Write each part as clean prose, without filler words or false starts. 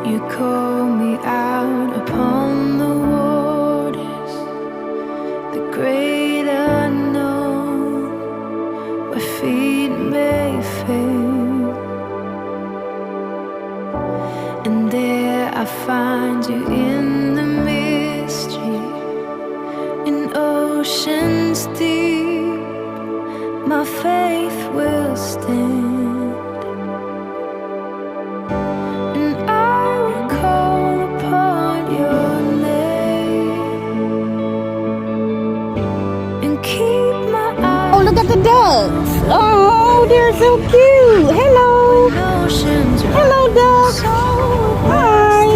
You call me out upon the waters, the great unknown, where feet may fail. And there I find you in the mystery, in oceans deep, my faith will stand. Look at the ducks. Oh, they're so cute. Hello. Hello, ducks. Hi.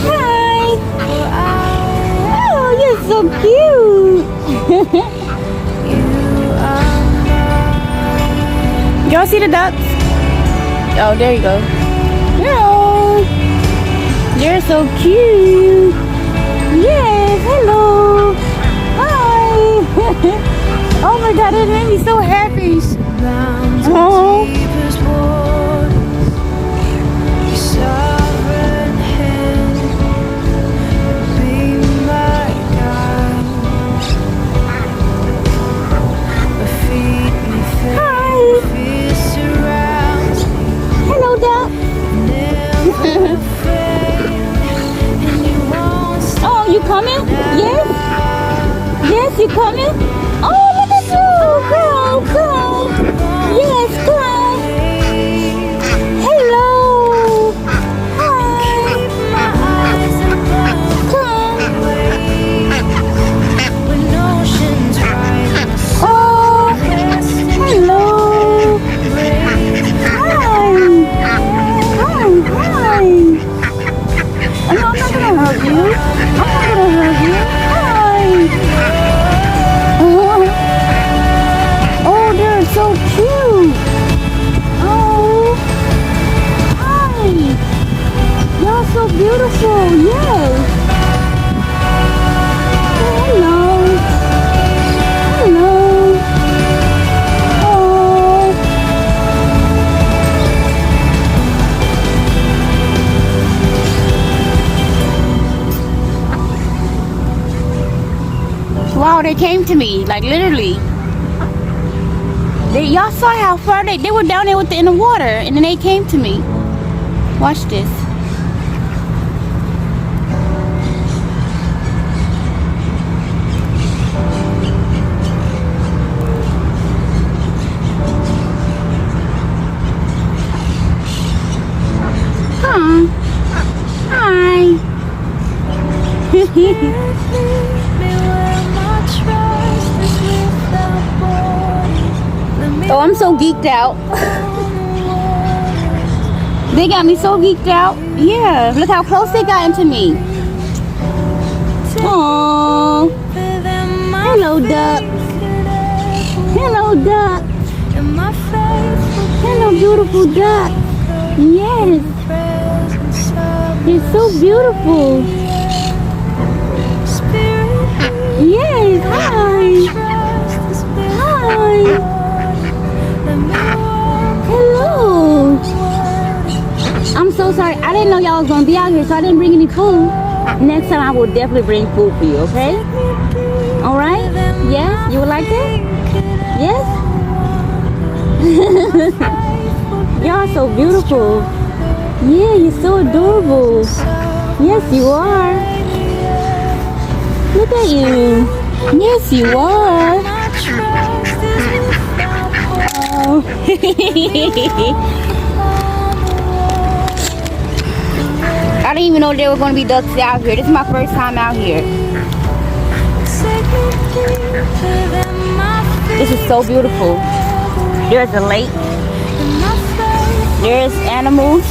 Hi. Oh, you're so cute. Y'all see the ducks? Oh, there you go. Hello. They're so cute. Yes, hello. Hi. Oh my God, it made me so happy. Oh. Hi. Hello, duck. Oh, you coming? Yes? Yes, you coming? Oh, look at you! Come. Yes, come. Hello. Hi. Come. Oh, hello. Hi. Hi. Oh, no, I'm not gonna hurt you. I'm not gonna hurt you. Hi. Oh, they're so cute. Oh, hi. You're so beautiful. Yes. Hello. Hello. Oh. Wow, they came to me, like literally. Y'all saw how far they were down there in the water, and then they came to me. Watch this. Huh. Hi. Oh, I'm so geeked out. They got me so geeked out. Yeah, look how close they got into me. Aww. Hello, duck. Hello, duck. Hello, beautiful duck. Yes. It's so beautiful. Yes, hi. Hi. Hello. I'm so sorry. I didn't know y'all was gonna be out here, so I didn't bring any food. Next time I will definitely bring food for you, okay? Alright? Yes? You would like that? Yes? Y'all so beautiful. Yeah, you're so adorable. Yes, you are. Look at you. Yes, you are. Oh. I didn't even know there were going to be ducks out here. This is my first time out here. This is so beautiful. There's a lake. There's animals.